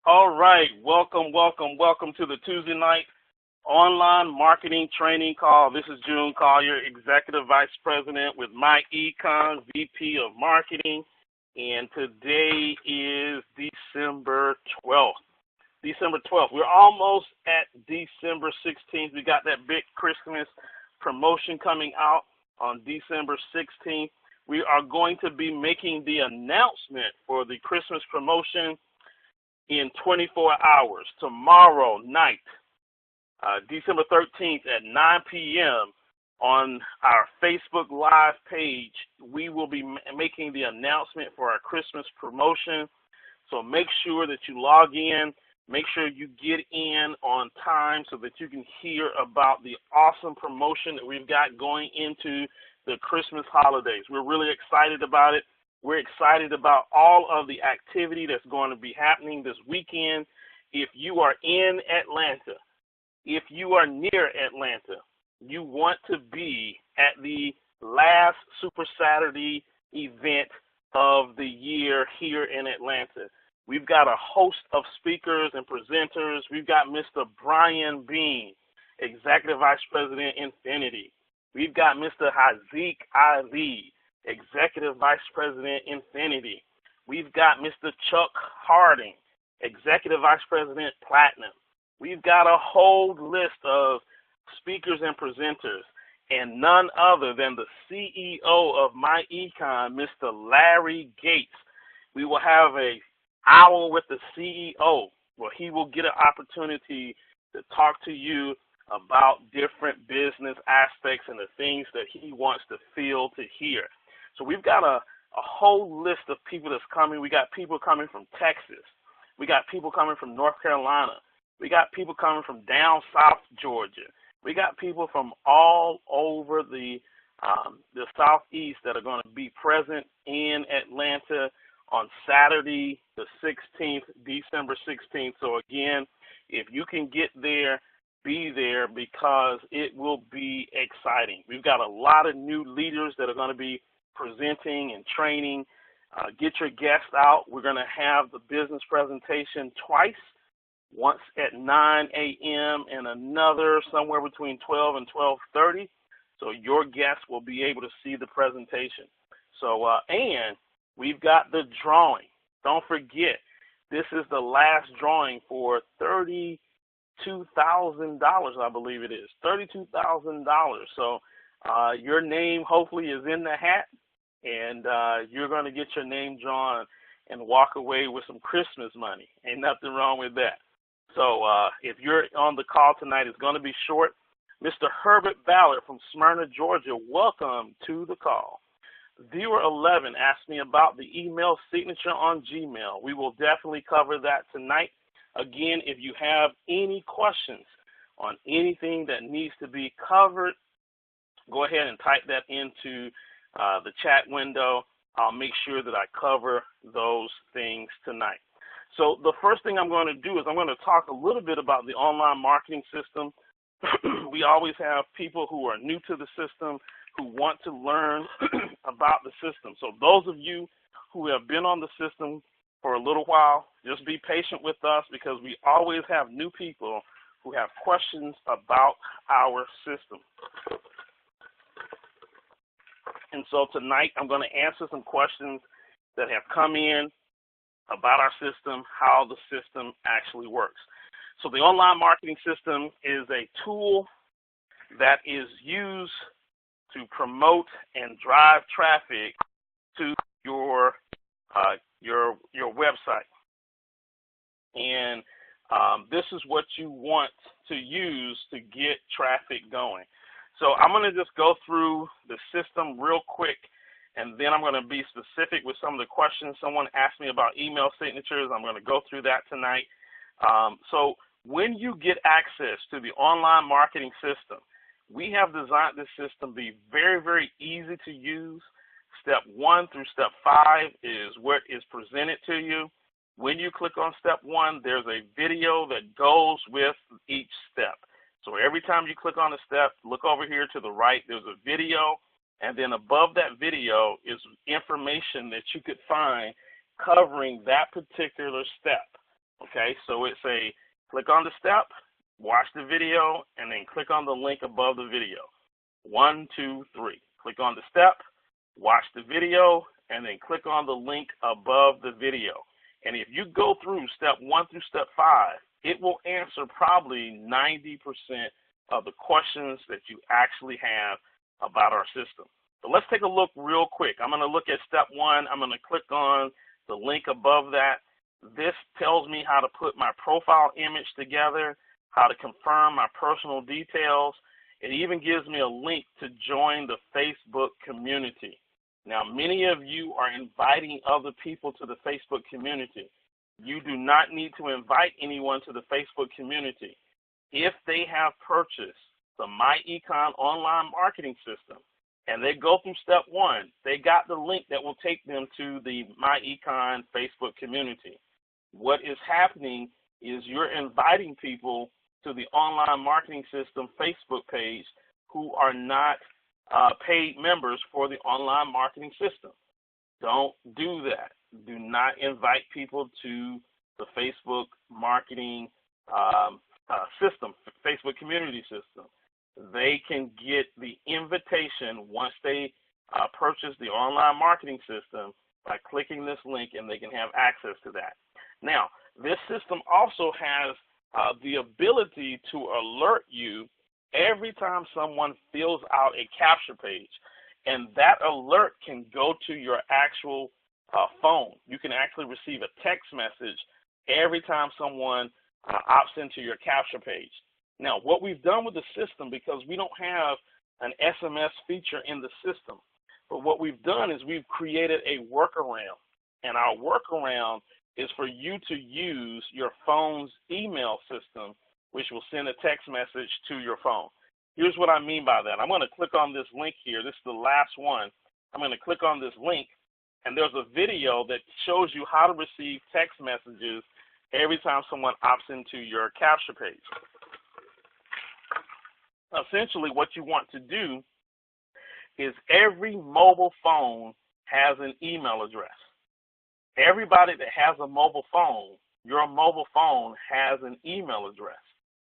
All right, welcome to the Tuesday night online marketing training call. This is June Collier, Executive Vice President with myEcon, VP of Marketing, and today is December 12th. December 12th. We're almost at December 16th. We got that big Christmas promotion coming out on December 16th. We are going to be making the announcement for the Christmas promotion in 24 hours, tomorrow night, December 13th at 9 p.m. on our Facebook Live page. We will be making the announcement for our Christmas promotion. So make sure that you log in. Make sure you get in on time so that you can hear about the awesome promotion that we've got going into the Christmas holidays. We're really excited about it. We're excited about all of the activity that's going to be happening this weekend. If you are in Atlanta, if you are near Atlanta, you want to be at the last Super Saturday event of the year here in Atlanta. We've got a host of speakers and presenters. We've got Mr. Brian Bean, Executive Vice President, Infinity. We've got Mr. Haziq Ali, Executive Vice President, Infinity. We've got Mr. Chuck Harding, Executive Vice President, Platinum. We've got a whole list of speakers and presenters, and none other than the CEO of myEcon, Mr. Larry Gates. We will have an hour with the CEO where he will get an opportunity to talk to you about different business aspects and the things that he wants the field to hear. So we've got a whole list of people that's coming. We got people coming from Texas. We got people coming from North Carolina. We got people coming from down south Georgia. We got people from all over the southeast that are going to be present in Atlanta on Saturday the 16th, December 16th. So again, if you can get there, be there because it will be exciting. We've got a lot of new leaders that are going to be presenting and training. Get your guests out. We're going to have the business presentation twice, once at 9 a.m. and another somewhere between 12 and 12:30. So your guests will be able to see the presentation. So, and we've got the drawing. Don't forget, this is the last drawing for $32,000, I believe it is. $32,000. So your name hopefully is in the hat, and you're going to get your name drawn and walk away with some Christmas money. Ain't nothing wrong with that. So if you're on the call tonight, it's going to be short. Mr. Herbert Ballard from Smyrna, Georgia, welcome to the call. Viewer 11 asked me about the email signature on Gmail. We will definitely cover that tonight. Again, if you have any questions on anything that needs to be covered, go ahead and type that into the chat window. I'll make sure that I cover those things tonight. So the first thing I'm going to do is I'm going to talk a little bit about the online marketing system. We always have people who are new to the system who want to learn about the system. So those of you who have been on the system for a little while, just be patient with us because we always have new people who have questions about our system. And so tonight I'm going to answer some questions that have come in about our system, how the system actually works. So the online marketing system is a tool that is used to promote and drive traffic to your website. And this is what you want to use to get traffic going. So I'm going to just go through the system real quick, and then I'm going to be specific with some of the questions. Someone asked me about email signatures. I'm going to go through that tonight. So when you get access to the online marketing system, we have designed this system to be very, very easy to use. Step 1 through step 5 is what is presented to you. When you click on step 1, there's a video that goes with each step. So every time you click on a step, look over here to the right, there's a video, and then above that video is information that you could find covering that particular step. Okay, so it's a click on the step, watch the video, and then click on the link above the video. 1, 2, 3. Click on the step, watch the video, and then click on the link above the video. And if you go through step 1 through step 5, it will answer probably 90% of the questions that you actually have about our system. So let's take a look real quick. I'm going to look at step 1. I'm going to click on the link above that. This tells me how to put my profile image together, how to confirm my personal details. It even gives me a link to join the Facebook community. Now, many of you are inviting other people to the Facebook community. You do not need to invite anyone to the Facebook community. If they have purchased the myEcon online marketing system and they go through step 1, they got the link that will take them to the myEcon Facebook community. What is happening is you're inviting people to the online marketing system Facebook page who are not paid members for the online marketing system. Don't do that. Do not invite people to the Facebook marketing system, Facebook community system. They can get the invitation once they purchase the online marketing system by clicking this link, and they can have access to that. Now, this system also has the ability to alert you every time someone fills out a capture page, and that alert can go to your actual phone. You can actually receive a text message every time someone opts into your capture page. Now, what we've done with the system, because we don't have an SMS feature in the system, but what we've done is we've created a workaround, and our workaround is for you to use your phone's email system, which will send a text message to your phone. Here's what I mean by that. I'm going to click on this link here. This is the last one. I'm going to click on this link, and there's a video that shows you how to receive text messages every time someone opts into your capture page. Essentially, what you want to do is every mobile phone has an email address. Everybody that has a mobile phone, your mobile phone has an email address.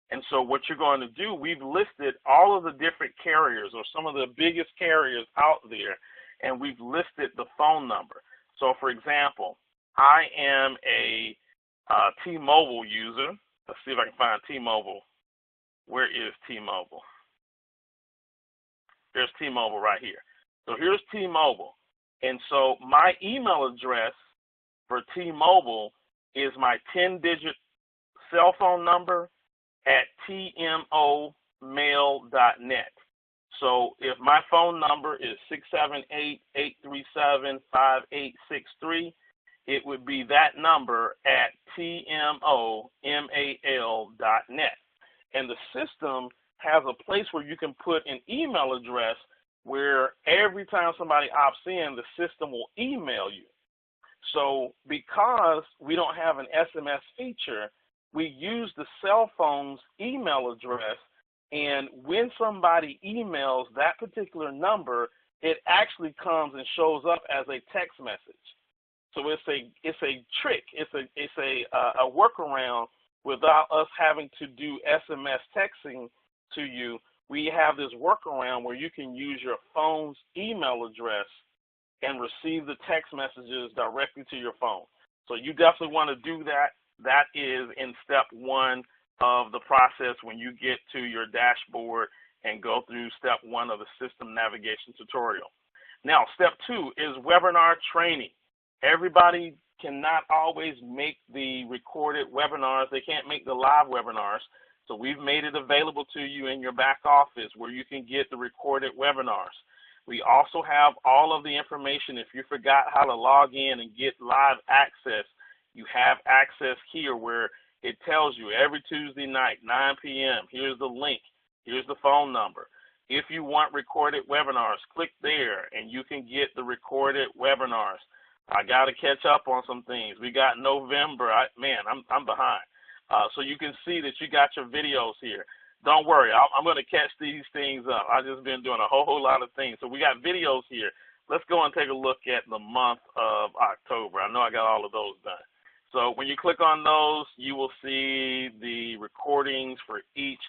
And so what you're going to do, we've listed all of the different carriers or some of the biggest carriers out there, and we've listed the phone number. So, for example, I am a T-Mobile user. Let's see if I can find T-Mobile. Where is T-Mobile? There's T-Mobile right here. So here's T-Mobile. And so my email address for T-Mobile is my 10-digit cell phone number at tmomail.net. So if my phone number is 678-837-5863, it would be that number at tmomal.net. And the system has a place where you can put an email address where every time somebody opts in, the system will email you. So because we don't have an SMS feature, we use the cell phone's email address, and when somebody emails that particular number, it actually comes and shows up as a text message. So it's a trick. It's a workaround without us having to do SMS texting to you. We have this workaround where you can use your phone's email address and receive the text messages directly to your phone. So you definitely want to do that. That is in step 1 of the process when you get to your dashboard and go through step 1 of the system navigation tutorial. Now, step 2 is webinar training. Everybody cannot always make the recorded webinars. They can't make the live webinars. So we've made it available to you in your back office where you can get the recorded webinars. We also have all of the information. If you forgot how to log in and get live access, you have access here where it tells you every Tuesday night, 9 p.m., here's the link, here's the phone number. If you want recorded webinars, click there and you can get the recorded webinars. I got to catch up on some things. We got November. I'm behind. So you can see that you got your videos here. Don't worry, I'm going to catch these things up. I've just been doing a whole lot of things. So we got videos here. Let's go and take a look at the month of October. I know I got all of those done. So when you click on those, you will see the recordings for each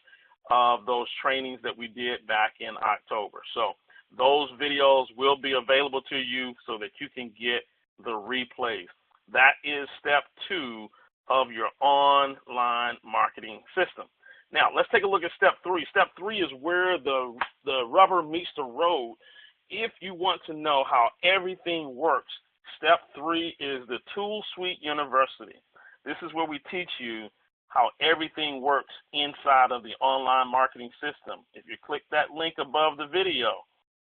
of those trainings that we did back in October. So those videos will be available to you so that you can get the replays. That is step 2 of your online marketing system. Now, let's take a look at step 3. Step 3 is where the rubber meets the road. If you want to know how everything works, step 3 is the Tool Suite University. This is where we teach you how everything works inside of the online marketing system. If you click that link above the video,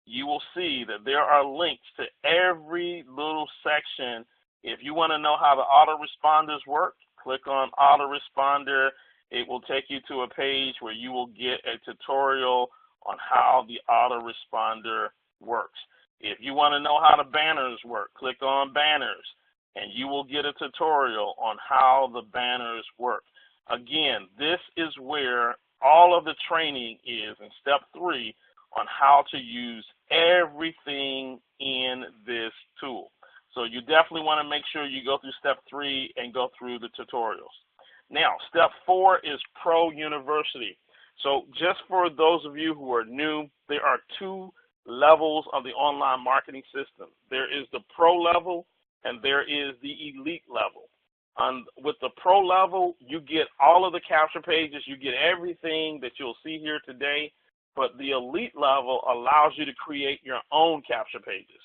you will see that there are links to every little section. If you want to know how the autoresponders work, click on autoresponder. It will take you to a page where you will get a tutorial on how the autoresponder works. If you want to know how the banners work, click on banners, and you will get a tutorial on how the banners work. Again, this is where all of the training is in step 3 on how to use everything in this tool. So you definitely want to make sure you go through step 3 and go through the tutorials. Now, step 4 is Pro University. So just for those of you who are new, there are 2 levels of the online marketing system. There is the Pro level and there is the Elite level. With the Pro level, you get all of the capture pages, you get everything that you'll see here today, but the Elite level allows you to create your own capture pages.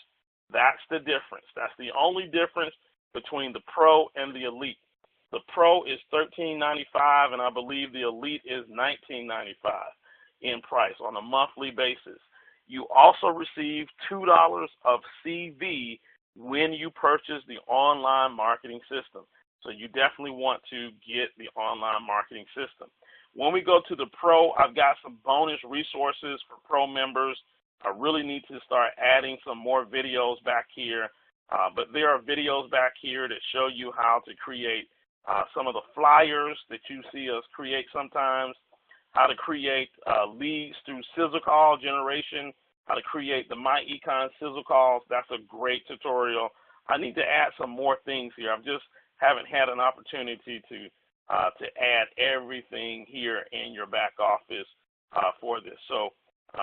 That's the difference. That's the only difference between the Pro and the Elite. The Pro is $13.95, and I believe the Elite is $19.95 in price on a monthly basis. You also receive $2 of CV when you purchase the online marketing system. So you definitely want to get the online marketing system. When we go to the Pro, I've got some bonus resources for Pro members. I really need to start adding some more videos back here, but there are videos back here that show you how to create some of the flyers that you see us create sometimes, how to create leads through sizzle call generation, how to create the myEcon sizzle calls. That's a great tutorial. I need to add some more things here. I just haven't had an opportunity to add everything here in your back office for this. So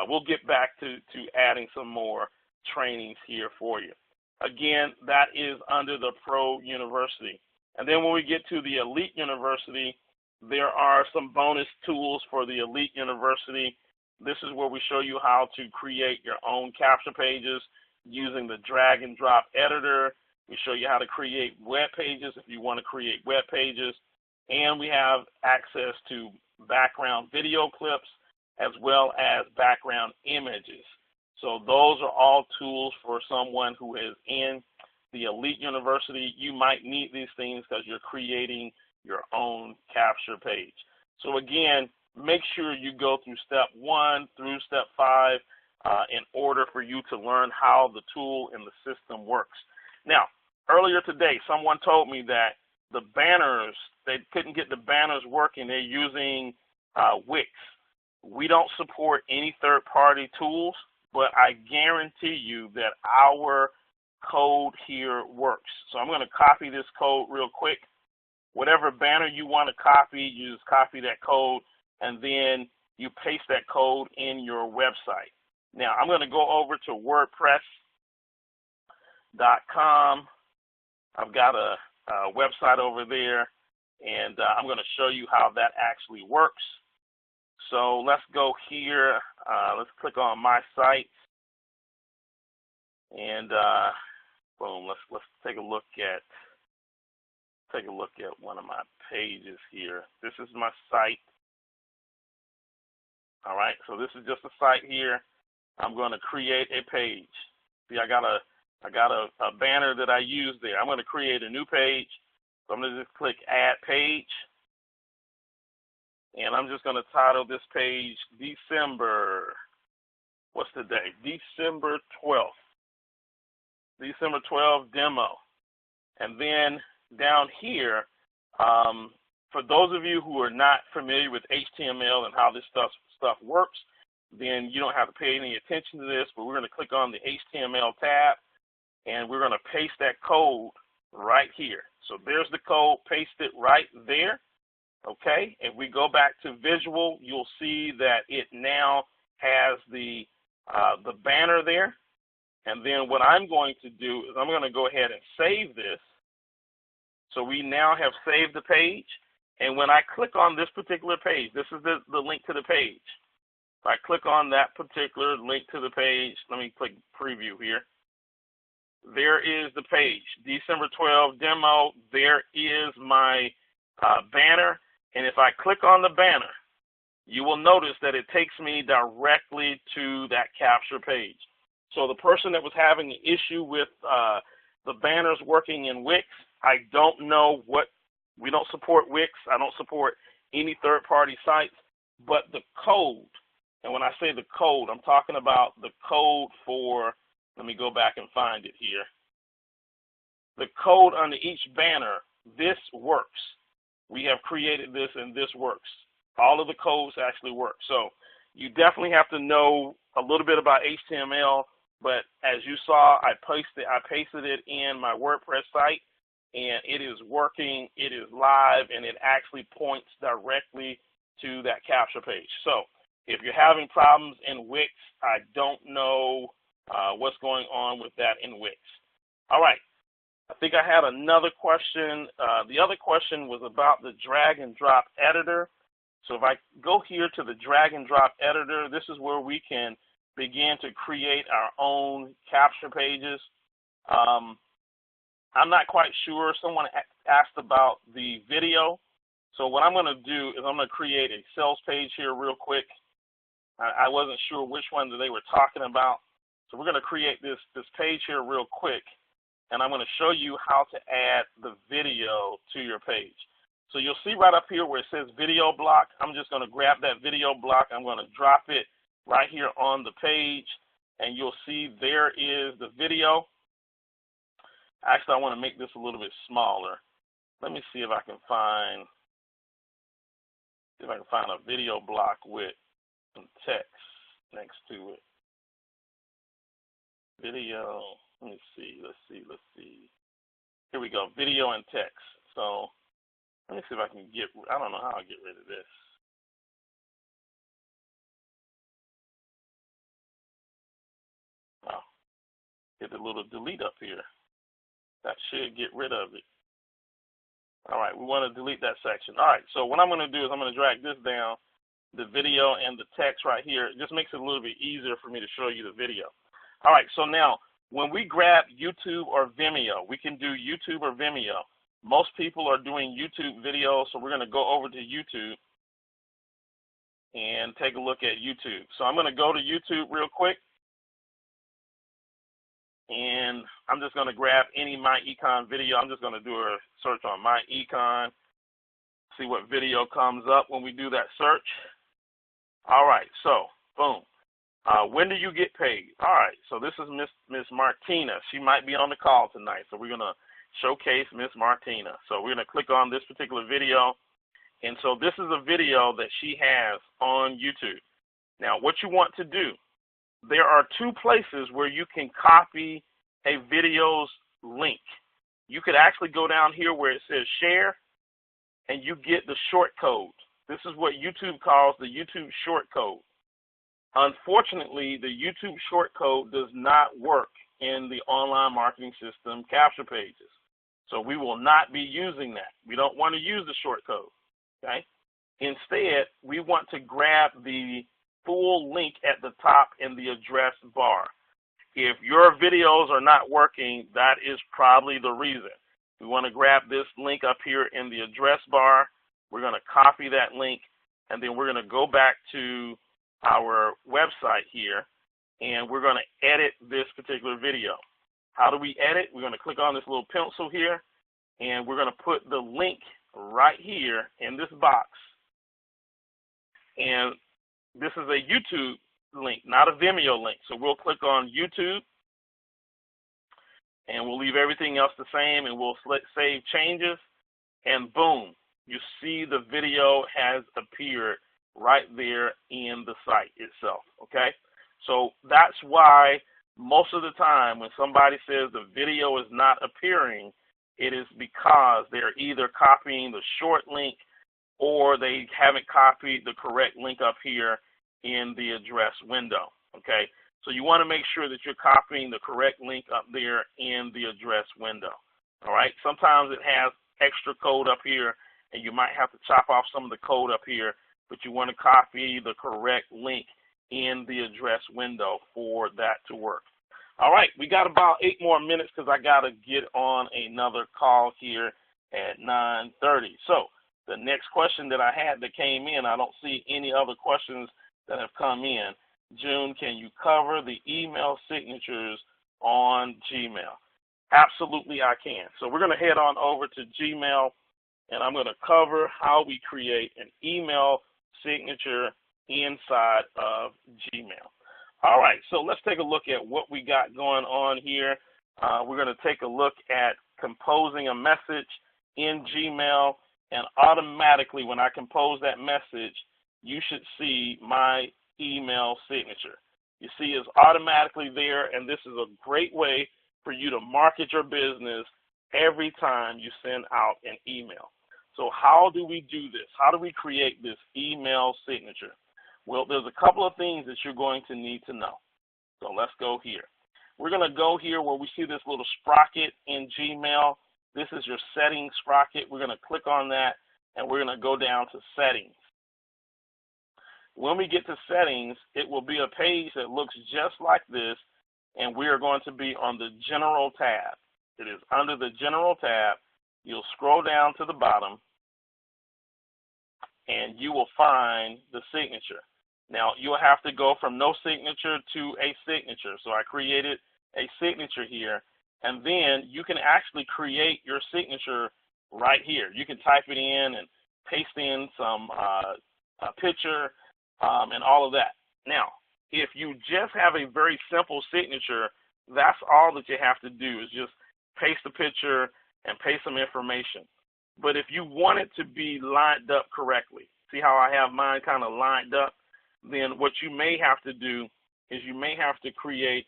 we'll get back to adding some more trainings here for you. Again, that is under the Pro University. And then when we get to the Elite University, there are some bonus tools for the Elite University. This is where we show you how to create your own capture pages using the drag and drop editor. We show you how to create web pages if you want to create web pages. And we have access to background video clips as well as background images. So those are all tools for someone who is in the Elite University. You might need these things because you're creating your own capture page. So again, make sure you go through step 1 through step 5 in order for you to learn how the tool and the system works. Now, earlier today, someone told me that the banners, they couldn't get the banners working. They're using Wix. We don't support any third-party tools, but I guarantee you that our code here works. So I'm going to copy this code real quick. Whatever banner you want to copy, you just copy that code, and then you paste that code in your website. Now, I'm going to go over to WordPress.com. I've got a website over there, and I'm going to show you how that actually works. So let's go here. Let's click on My Site, and boom. Let's take a look at one of my pages here. This is my site. All right. So this is just a site here. I'm going to create a page. See, I got a banner that I use there. I'm going to create a new page. So I'm going to just click Add Page. And I'm just going to title this page December, what's the day? December 12th. December 12th demo. And then down here, for those of you who are not familiar with HTML and how this stuff works, then you don't have to pay any attention to this, but we're going to click on the HTML tab, and we're going to paste that code right here. So there's the code, paste it right there. Okay, if we go back to visual, you'll see that it now has the banner there. And then what I'm going to do is I'm going to go ahead and save this. So we now have saved the page. And when I click on this particular page, this is the link to the page. If I click on that particular link to the page, let me click preview here. There is the page, December 12 demo. There is my banner. And if I click on the banner, you will notice that it takes me directly to that capture page. So the person that was having an issue with the banners working in Wix, I don't know what, we don't support Wix. I don't support any third-party sites, but the code, and when I say the code, I'm talking about the code for, let me go back and find it here. The code under each banner, this works. We have created this and this works. All of the codes actually work. So you definitely have to know a little bit about HTML, but as you saw, I pasted it in my WordPress site, and it is working, it is live, and it actually points directly to that capture page. So if you're having problems in Wix, I don't know what's going on with that in Wix. All right. I think I had another question. The other question was about the drag and drop editor. So if I go here to the drag and drop editor, this is where we can begin to create our own capture pages. I'm not quite sure. Someone asked about the video. So what I'm going to do is I'm going to create a sales page here real quick. I wasn't sure which one that they were talking about. So we're going to create this page here real quick. And I'm going to show you how to add the video to your page. So you'll see right up here where it says video block. I'm just going to grab that video block. I'm going to drop it right here on the page. And you'll see there is the video. Actually, I want to make this a little bit smaller. Let me see if I can find a video block with some text next to it. Video. Let me see. Let's see. Here we go. Video and text. So let me see if I can I don't know how I'll get rid of this. Oh, hit the little delete up here. That should get rid of it. All right, we want to delete that section. All right, so what I'm going to do is I'm going to drag this down, the video and the text right here. It just makes it a little bit easier for me to show you the video. All right, so now, when we grab YouTube or Vimeo, we can do YouTube or Vimeo. Most people are doing YouTube videos, so we're going to go over to YouTube and take a look at YouTube. So I'm going to go to YouTube real quick, and I'm just going to grab any myEcon video. I'm just going to do a search on myEcon, see what video comes up when we do that search. All right, so boom. When do you get paid? All right, so this is Miss Martina. She might be on the call tonight, so we're going to showcase Miss Martina. So we're going to click on this particular video, and so this is a video that she has on YouTube. Now, what you want to do, there are two places where you can copy a video's link. You could actually go down here where it says share, and you get the short code. This is what YouTube calls the YouTube short code. Unfortunately, the YouTube short code does not work in the online marketing system capture pages. So we will not be using that. We don't want to use the short code, okay? Instead, we want to grab the full link at the top in the address bar. If your videos are not working, that is probably the reason. We want to grab this link up here in the address bar. We're going to copy that link, and then we're going to go back to our website here, and we're going to edit this particular video. How do we edit? We're going to click on this little pencil here, and we're going to put the link right here in this box. And this is a YouTube link, not a Vimeo link. So we'll click on YouTube, and we'll leave everything else the same, and we'll save changes, and boom, you see the video has appeared right there in the site itself, okay? So that's why most of the time when somebody says the video is not appearing it is because they're either copying the short link or they haven't copied the correct link up here in the address window, okay? So you want to make sure that you're copying the correct link up there in the address window, all right? Sometimes it has extra code up here, and you might have to chop off some of the code up here, but you want to copy the correct link in the address window for that to work. All right, we got about 8 more minutes because I got to get on another call here at 9:30. So the next question that I had that came in, I don't see any other questions that have come in. June, can you cover the email signatures on Gmail? Absolutely, I can. So we're going to head on over to Gmail, and I'm going to cover how we create an email signature inside of Gmail. All right, so let's take a look at what we got going on here. We're going to take a look at composing a message in Gmail, and automatically when I compose that message, you should see my email signature. You see it's automatically there, and this is a great way for you to market your business every time you send out an email. So how do we do this? How do we create this email signature? Well, there's a couple of things that you're going to need to know. So let's go here. We're going to go here where we see this little sprocket in Gmail. This is your settings sprocket. We're going to click on that, and we're going to go down to settings. When we get to settings, it will be a page that looks just like this, and we are going to be on the general tab. It is under the general tab. You'll scroll down to the bottom, and you will find the signature. Now, you'll have to go from no signature to a signature. So I created a signature here, and then you can actually create your signature right here. You can type it in and paste in some picture and all of that. Now, if you just have a very simple signature, that's all that you have to do is just paste a picture and paste some information. But if you want it to be lined up correctly, see how I have mine kind of lined up, then what you may have to do is you may have to create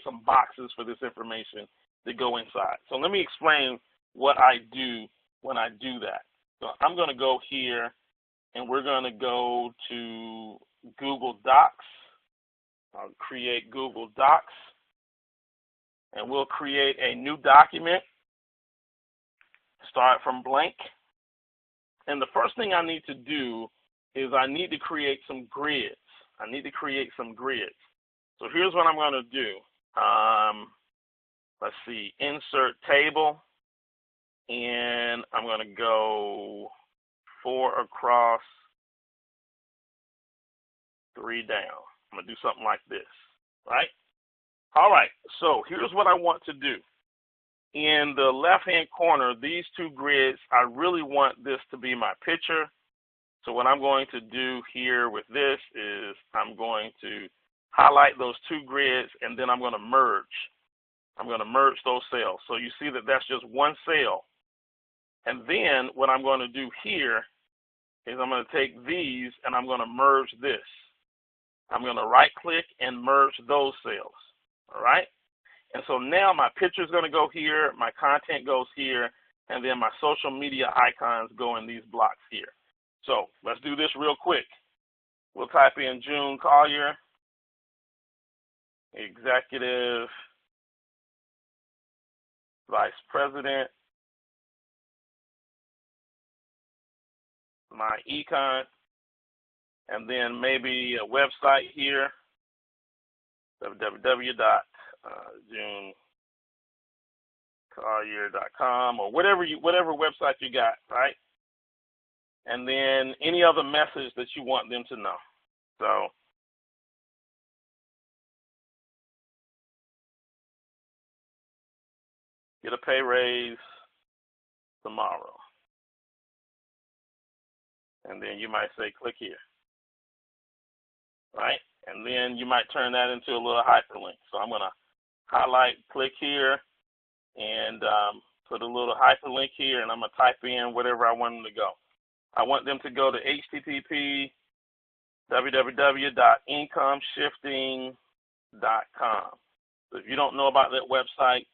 some boxes for this information to go inside. So let me explain what I do when I do that. So I'm going to go here, and we're going to go to Google Docs. I'll create Google Docs, and we'll create a new document. Start from blank. And the first thing I need to do is I need to create some grids. So here's what I'm going to do. Let's see, insert table. And I'm going to go 4 across, 3 down. I'm going to do something like this, right? All right, so here's what I want to do. In the left-hand corner, these 2 grids, I really want this to be my picture. So what I'm going to do here with this is I'm going to highlight those 2 grids, and then I'm going to merge. I'm going to merge those cells. So you see that that's just one cell. And then what I'm going to do here is I'm going to take these and I'm going to merge this. I'm going to right-click and merge those cells, all right? And so now my picture is going to go here, my content goes here, and then my social media icons go in these blocks here. So let's do this real quick. We'll type in June Collier, Executive Vice President, myEcon, and then maybe a website here, www.junecollier.com, or whatever website you got, right? And then any other message that you want them to know. So get a pay raise tomorrow. And then you might say, click here, right? And then you might turn that into a little hyperlink. So I'm going to highlight, click here, and put a little hyperlink here, and I'm going to type in whatever I want them to go. I want them to go to http://www.incomeshifting.com. So if you don't know about that website,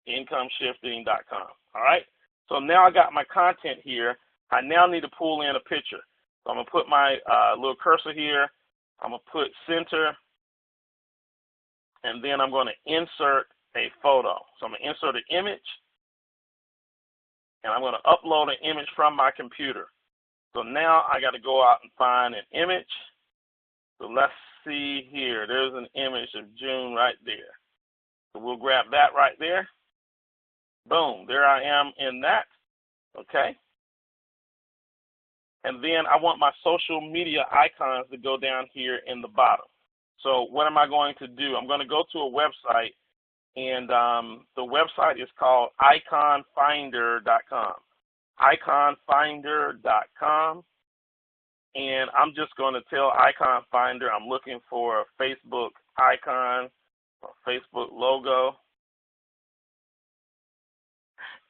incomeshifting.com. All right. So now I got my content here. I now need to pull in a picture. So I'm going to put my little cursor here. I'm going to put center, and then I'm going to insert a photo. So I'm going to insert an image, and I'm going to upload an image from my computer. So now I got to go out and find an image. So let's see here. There's an image of June right there. So we'll grab that right there. Boom, there I am in that. Okay. And then I want my social media icons to go down here in the bottom. So what am I going to do? I'm going to go to a website, and the website is called iconfinder.com. iconfinder.com. And I'm just going to tell Icon Finder I'm looking for a Facebook icon, a Facebook logo.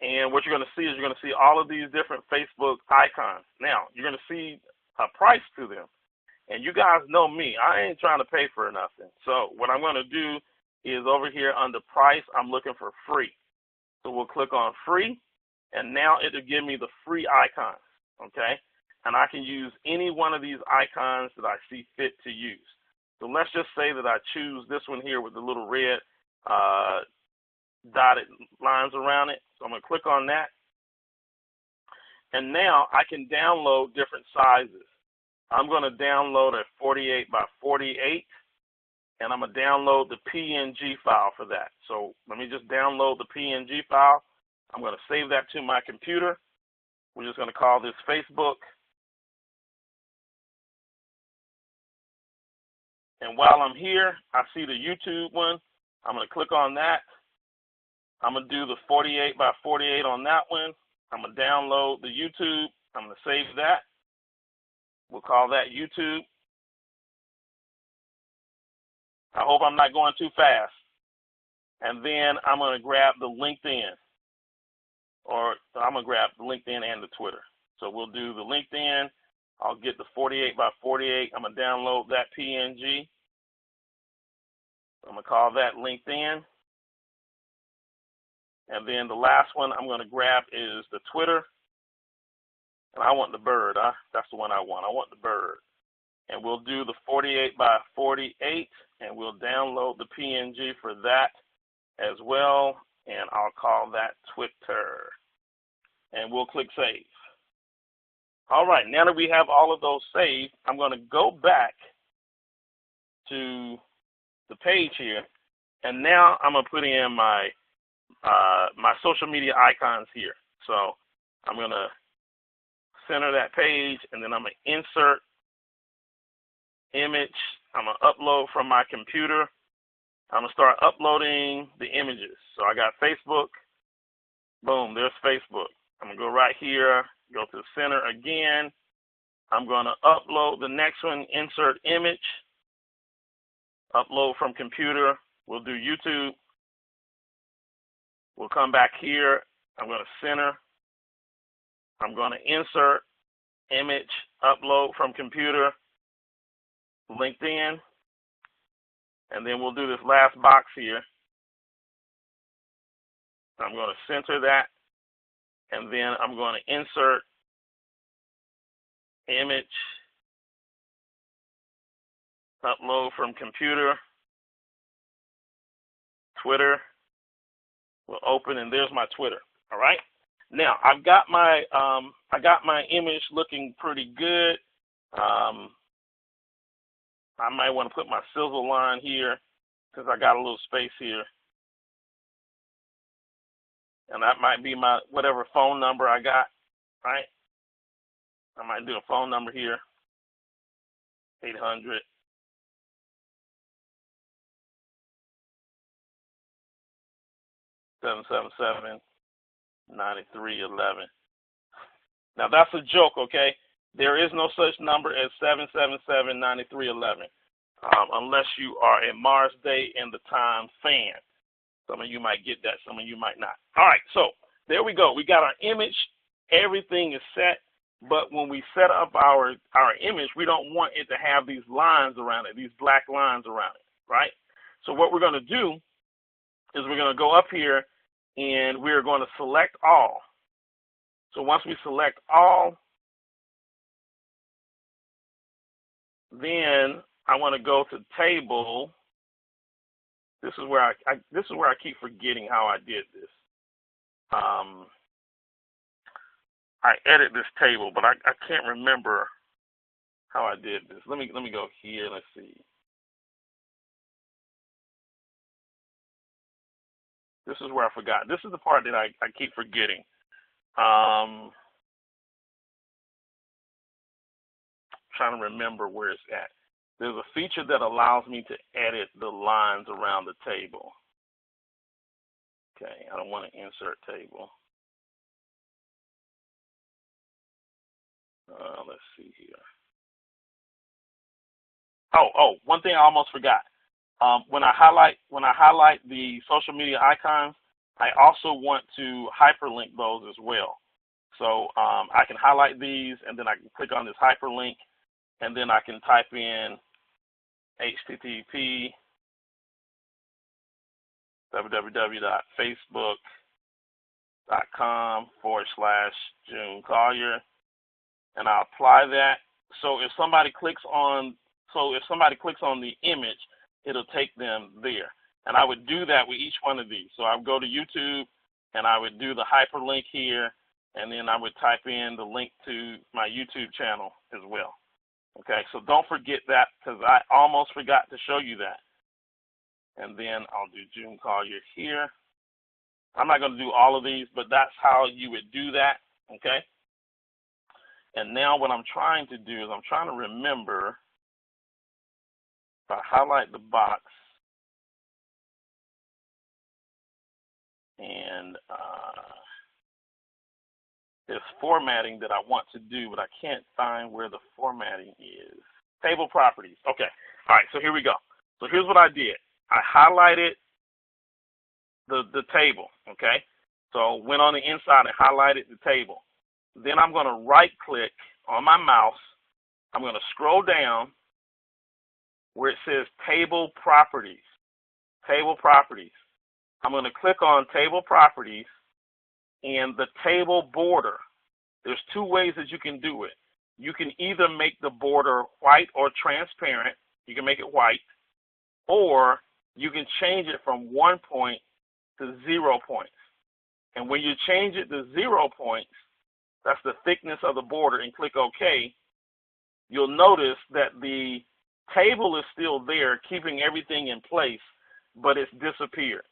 And what you're going to see is you're going to see all of these different Facebook icons. Now, you're going to see a price to them. And you guys know me. I ain't trying to pay for nothing. So what I'm going to do is over here under price, I'm looking for free. So we'll click on free, and now it'll give me the free icons, okay? And I can use any one of these icons that I see fit to use. So let's just say that I choose this one here with the little red dotted lines around it. So I'm going to click on that. And now I can download different sizes. I'm going to download a 48 by 48, and I'm going to download the PNG file for that. So let me just download the PNG file. I'm going to save that to my computer. We're just going to call this Facebook. And while I'm here, I see the YouTube one. I'm going to click on that. I'm going to do the 48 by 48 on that one. I'm going to download the YouTube. I'm going to save that. We'll call that YouTube. I hope I'm not going too fast. And then I'm going to grab the LinkedIn. Or I'm going to grab the LinkedIn and the Twitter. So we'll do the LinkedIn. I'll get the 48 by 48. I'm going to download that PNG. I'm going to call that LinkedIn. And then the last one I'm going to grab is the Twitter. And I want the bird. That's the one I want. I want the bird. And we'll do the 48 by 48, and we'll download the PNG for that as well. And I'll call that Twitter. And we'll click Save. All right, now that we have all of those saved, I'm going to go back to the page here. And now I'm going to put in my my social media icons here. So I'm going to center that page, and then I'm going to insert image. I'm going to upload from my computer. I'm going to start uploading the images. So I got Facebook. Boom, there's Facebook. I'm going to go right here, go to the center again. I'm going to upload the next one, insert image. Upload from computer. We'll do YouTube. We'll come back here. I'm going to center. I'm going to insert image, upload from computer, LinkedIn, and then we'll do this last box here. I'm going to center that, and then I'm going to insert image, upload from computer, Twitter. We'll open, and there's my Twitter. All right. Now I've got my image looking pretty good. I might want to put my sizzle line here because I got a little space here, and that might be my whatever phone number I got. Right. I might do a phone number here. 800. (777) 9311. Now that's a joke, okay? There is no such number as 777-9311 unless you are a Mars Day and the Time fan. Some of you might get that, some of you might not. All right, so there we go. We got our image. Everything is set, but when we set up our image, we don't want it to have these lines around it, these black lines around it, right? So what we're going to do is we're going to go up here and we're going to select all. So once we select all, then I want to go to table. This is where I keep forgetting how I did this. I edit this table, but I can't remember how I did this. Let me go here. Let's see. This is where I forgot. This is the part that I keep forgetting. Trying to remember where it's at. There's a feature that allows me to edit the lines around the table. Okay, I don't want to insert table. Let's see here. Oh, one thing I almost forgot. When I highlight the social media icons, I also want to hyperlink those as well. So I can highlight these, and then I can click on this hyperlink, and then I can type in http://facebook.com/June Collier, and I'll apply that. So if somebody clicks on the image, it'll take them there. And I would do that with each one of these. So I would go to YouTube, and I would do the hyperlink here, and then I would type in the link to my YouTube channel as well. Okay, so don't forget that, because I almost forgot to show you that. And then I'll do June Collier here. I'm not going to do all of these, but that's how you would do that, okay? And now what I'm trying to do is I'm trying to remember, if I highlight the box, and there's formatting that I want to do, but I can't find where the formatting is. Table properties. Okay. All right, so here we go. So here's what I did. I highlighted the table, okay? So went on the inside and highlighted the table. Then I'm going to right-click on my mouse. I'm going to scroll down where it says Table Properties. Table Properties. I'm going to click on Table Properties and the table border. There's two ways that you can do it. You can either make the border white or transparent. You can make it white. Or you can change it from 1 point to 0 points. And when you change it to 0 points, that's the thickness of the border, and click OK, you'll notice that the table is still there, keeping everything in place, but it's disappeared.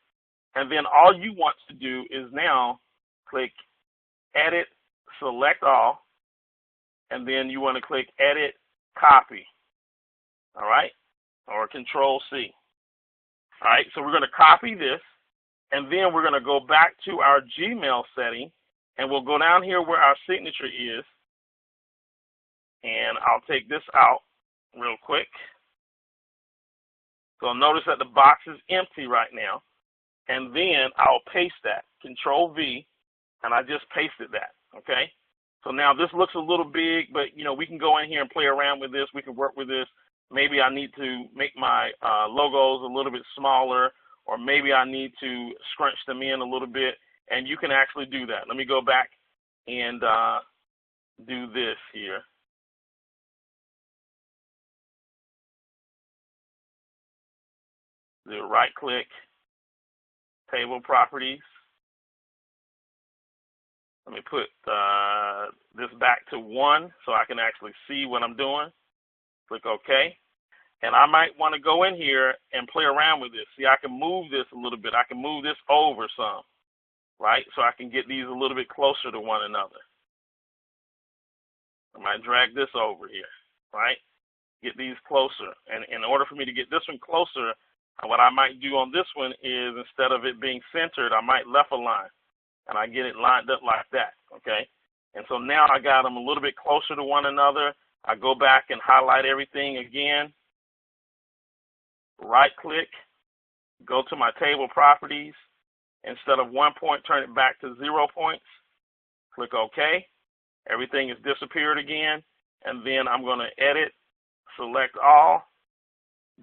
And then all you want to do is now click Edit, Select All, and then you want to click Edit, Copy, all right, or Control C. All right, so we're going to copy this, and then we're going to go back to our Gmail setting, and we'll go down here where our signature is, and I'll take this out real quick. So notice that the box is empty right now, and then I'll paste that, Control V, and I just pasted that, okay? So now this looks a little big, but we can go in here and play around with this. We can work with this. Maybe I need to make my logos a little bit smaller, or maybe I need to scrunch them in a little bit, and you can actually do that. Let me go back and do this here. Do a right click, Table Properties. Let me put this back to 1 so I can actually see what I'm doing. Click OK. And I might want to go in here and play around with this. See, I can move this a little bit. I can move this over some, right? So I can get these a little bit closer to one another. I might drag this over here, right? Get these closer. And in order for me to get this one closer, what I might do on this one is, instead of it being centered, I might left align. And I get it lined up like that, okay? And so now I got them a little bit closer to one another. I go back and highlight everything again. Right-click, go to my table properties. Instead of 1 point, turn it back to 0 points. Click OK. Everything is disappeared again. And then I'm going to edit, select all,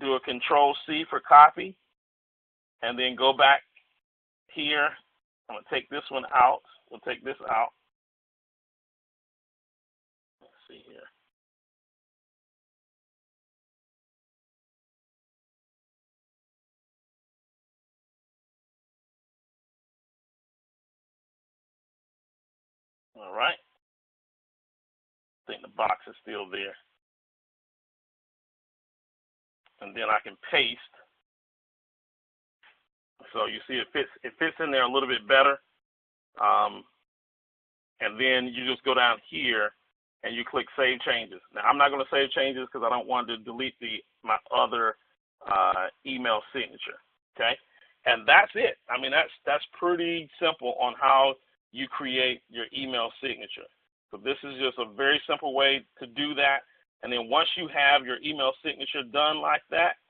do a Control C for copy, and then go back here. I'm going to take this one out. We'll take this out. Let's see here. All right. I think the box is still there. And then I can paste. So you see it fits in there a little bit better. And then you just go down here and you click Save Changes. Now, I'm not going to save changes because I don't want to delete my other email signature, okay? And that's it. I mean, that's pretty simple on how you create your email signature. So this is just a very simple way to do that. And then once you have your email signature done like that,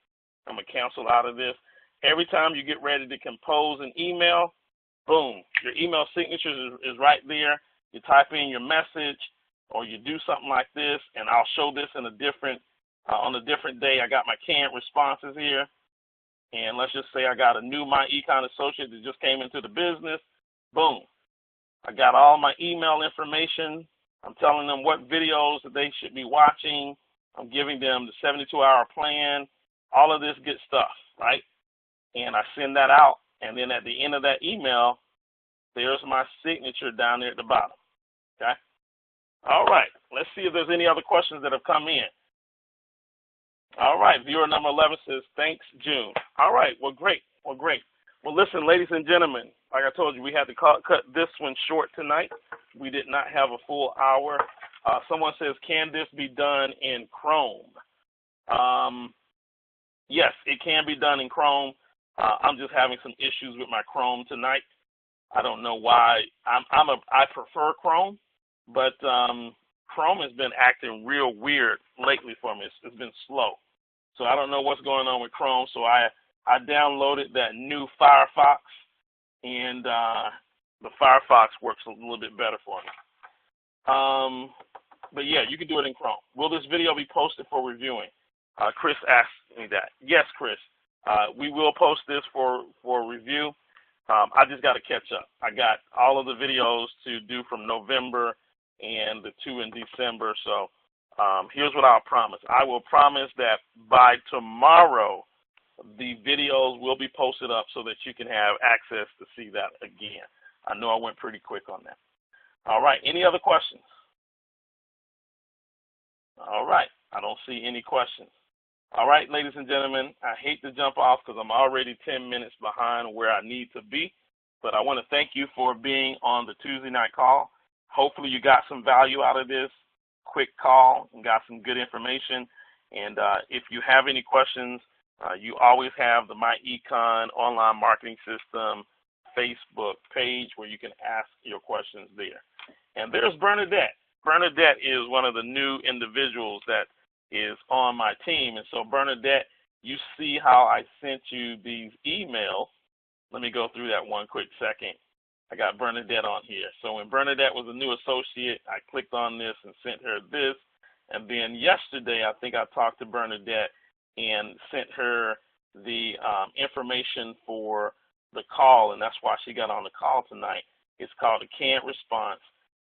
I'm going to cancel out of this. Every time you get ready to compose an email, boom, your email signature is right there. You type in your message or you do something like this, and I'll show this in on a different day. I got my canned responses here. And let's just say I got a new myEcon associate that just came into the business. Boom. I got all my email information. I'm telling them what videos that they should be watching. I'm giving them the 72-hour plan, all of this good stuff, right? And I send that out. And then at the end of that email, there's my signature down there at the bottom, okay? All right, let's see if there's any other questions that have come in. All right, viewer number 11 says, thanks, June. All right, well, great. Well, listen, ladies and gentlemen, like I told you, we had to cut this one short tonight. We did not have a full hour. Someone says, can this be done in Chrome? Yes, it can be done in Chrome. I'm just having some issues with my Chrome tonight. I don't know why. I prefer Chrome, but Chrome has been acting real weird lately for me. It's been slow. So I don't know what's going on with Chrome. So I downloaded that new Firefox, and the Firefox works a little bit better for me. But yeah, you can do it in Chrome. Will this video be posted for reviewing? Chris asked me that. Yes, Chris. We will post this for review. I just got to catch up. I got all of the videos to do from November and the 2 in December. So here's what I'll promise. I will promise that by tomorrow, the videos will be posted up so that you can have access to see that again. I know I went pretty quick on that. All right. Any other questions? All right. I don't see any questions. All right, ladies and gentlemen, I hate to jump off because I'm already 10 minutes behind where I need to be, but I want to thank you for being on the Tuesday night call. Hopefully you got some value out of this quick call and got some good information. And if you have any questions, you always have the myEcon online marketing system Facebook page where you can ask your questions there. And there's Bernadette. Bernadette is one of the new individuals that is on my team. And so Bernadette, you see how I sent you these emails. Let me go through that one quick second. I got Bernadette on here. So when Bernadette was a new associate, I clicked on this and sent her this. And then yesterday, I think I talked to Bernadette and sent her the information for the call, and that's why she got on the call tonight. It's called a canned response.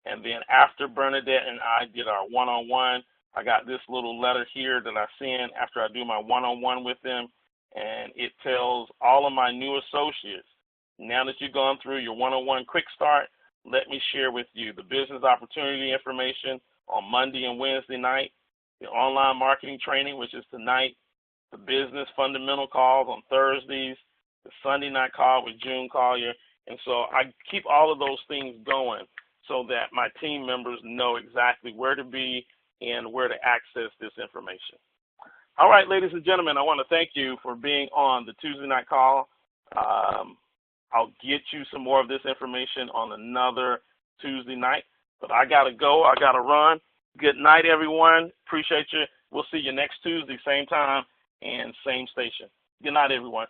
And then after Bernadette and I did our one-on-one, I got this little letter here that I send after I do my one-on-one with them, and it tells all of my new associates, now that you've gone through your one-on-one quick start, let me share with you the business opportunity information on Monday and Wednesday night, the online marketing training, which is tonight, the business fundamental calls on Thursdays, the Sunday night call with June Collier. And so I keep all of those things going so that my team members know exactly where to be and where to access this information. All right, ladies and gentlemen, I want to thank you for being on the Tuesday night call. I'll get you some more of this information on another Tuesday night, but I got to go. I got to run. Good night, everyone. Appreciate you. We'll see you next Tuesday, same time and same station. Good night, everyone.